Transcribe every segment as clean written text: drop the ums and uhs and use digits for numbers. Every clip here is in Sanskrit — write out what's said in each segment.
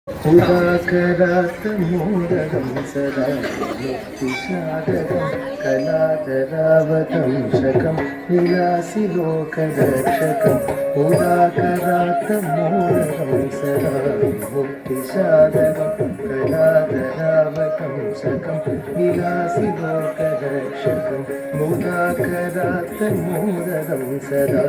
उदाकरात्मोदकं सदा मुक्तिसाधकं कलाधरावतंसकं विलासिलोकदर्शकम् उदाकरात्मोदकं सदा मुक्तिसाधकं कलाधरावतंसकं विलासिलोकदर्शकम् उदाकरात्मोदकं सदा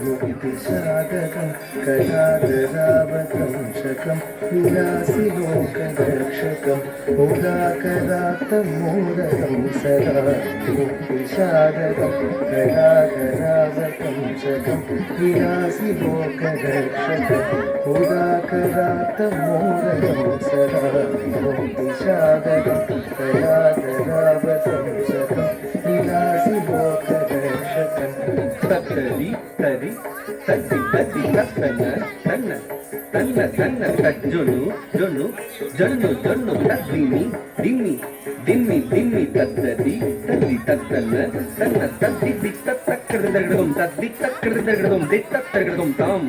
मुक्तिसाधकं कलाधरावतंसकं विलासिलोकदर्शकम् उदाकरात्मोदकं सदा मुक्तिसाधकं कलाधरावतंसकं विलासिलोकदर्शकम् उदाकरात्मोदकं सदा मुक्तिसाधकं कलाधरावतंसकं विलासिलोकदर्शकम् तत्तरि तरि तत्ति तत्ति तत्तन्न तन्न तन्न तन्न तज्जुनु जुनु जन्नु जन्नु तद्दिनि दिम्मि दिम्मि दिम्मि तत्तरि तद्दि तत्तन्न तन्न तद्दि दित्तक्कृदगडुं तद्दि तक्कृदगडुं दित्तक्कृदगडुं तां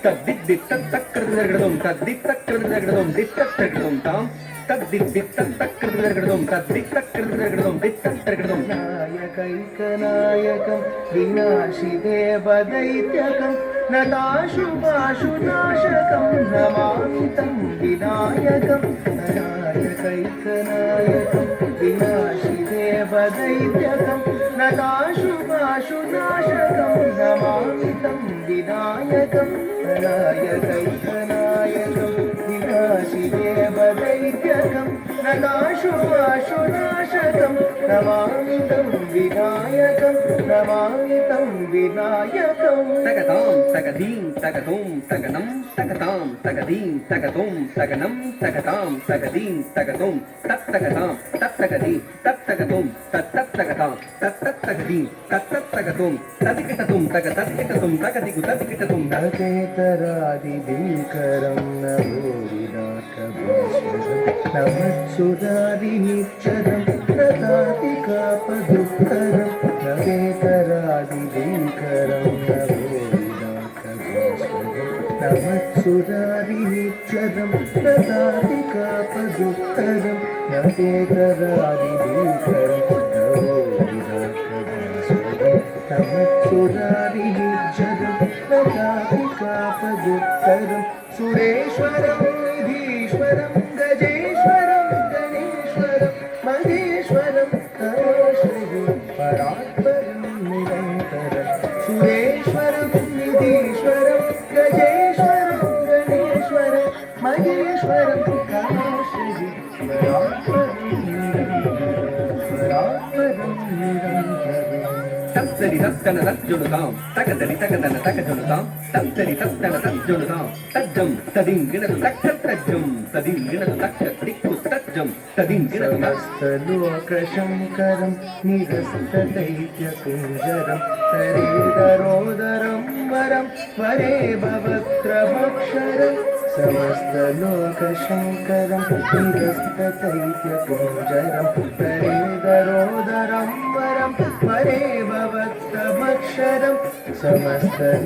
तद्दि दित्तक्कृदगडुं तद्दि तक्कृदगडुं दित्तक्कृदगडुं तां तद्दि दित्तक्कृदगडुं तद्दि तक्कृदगडुं दित्तक्कृदगडुं नायकैकनायकं विनाशिदेवदैत्यकं नताशुभाशुनाशकं नमामि तं विनायकं नायकैकनायकं विनाशिदेवदैत्यकं नताशुभाशुनाशकं नमामि तं विनायकं नायकैकनायकं विनाशिदेवदैत्यकं नताशुभाशुनाशकं नमामि तं विनायकं नमामि तं विनायकं तगतां तगदीं तगतुं तगनं तगतां तगदीं तगतुं तगनं तगतां तगदीं तगतुं तत्तगतां तत्तगदीं तत्तगतुं तत्तत्तगतां तत्तत्तगदीं तत्तत्तगतुं तदिकिटतुं तगतदिकिटतुं तगदिगु तदिकिटतुं नचेतरादिदिकरं नभोरिदाकभास्वरं नमत्सुरादिनिच्चरं नतातिकापदुःखरं नवेतरादिदिकरं नभोरिदाकभास्वरं नमत्सुरादिनिच्चरं नतातिकापदुःखरं नवेतरादिदिकरं नभोरिदाकभास्वरं नमत्सुरादिनिच्चरं नतातिकापदुःखरं सुरेश्वरं निधीश्वरं गजेश्वरं गणेश्वरं महेश्वरं करोश्री परात्परं निरन्तरं सुरेश्वरं निधीश्वरं गजेश्वरं गणेश्वरं महेश्वरं करोश्री परात्परं निरन्तरं तत्तरि तत्तन तज्जुनुतां तगदरि तगदन तगजुनुतां तत्तरि तत्तन तज्जुनुतां तज्जं तदिं गिणतु तक्तज्जं तदिं गिणतु तक्तदिक्कु तज्जं तदिं गिणतु समस्तलोकशङ्करं निरस्तदैत्यकुञ्जरं तरेदरोदरं वरं वरे भवत्रभक्षरं समस्तलोकशङ्करं निरस्तदैत्यकुञ्जरं तरेदरोदरं वरं वरे भवत्रभक्षरं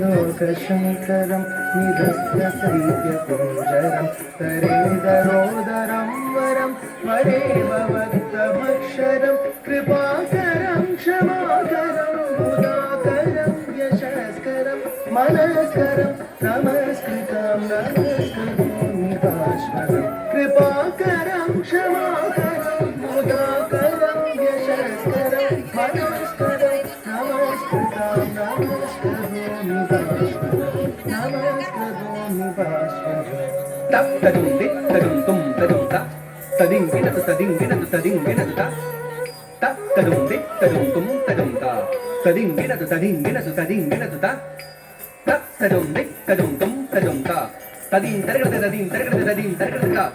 समस्तलोकशङ्करं निरस्तदैत्यकुञ्जरं तरेदरोदरं वरं वरे भवत्रभक्षरं कृपाकरं क्षमाकरं मुदाकरं यशस्करं मनस्करं नमस्कृतं नमस्करोमि भास्वरं कृपाकरं क्षमाकरं मुदाकरं यशस्करं मनस्करं नमस्कृतं नमस्करोमि भास्वरं नमस्करोमि भास्वरं तत्तदुं दित्तदुं तुं तदुं ता तदिं गिणतु तदिं गिणतु तदिं गिणतु ता तत्तदुं दित्तदुं तुं तदुं ता तदिं गिणतु तदिं गिणतु तदिं गिणतु ता तत्तदुं दित्तदुं तुं तदुं ता तदिं तरगद तदिं तरगद तदिं तरगद ता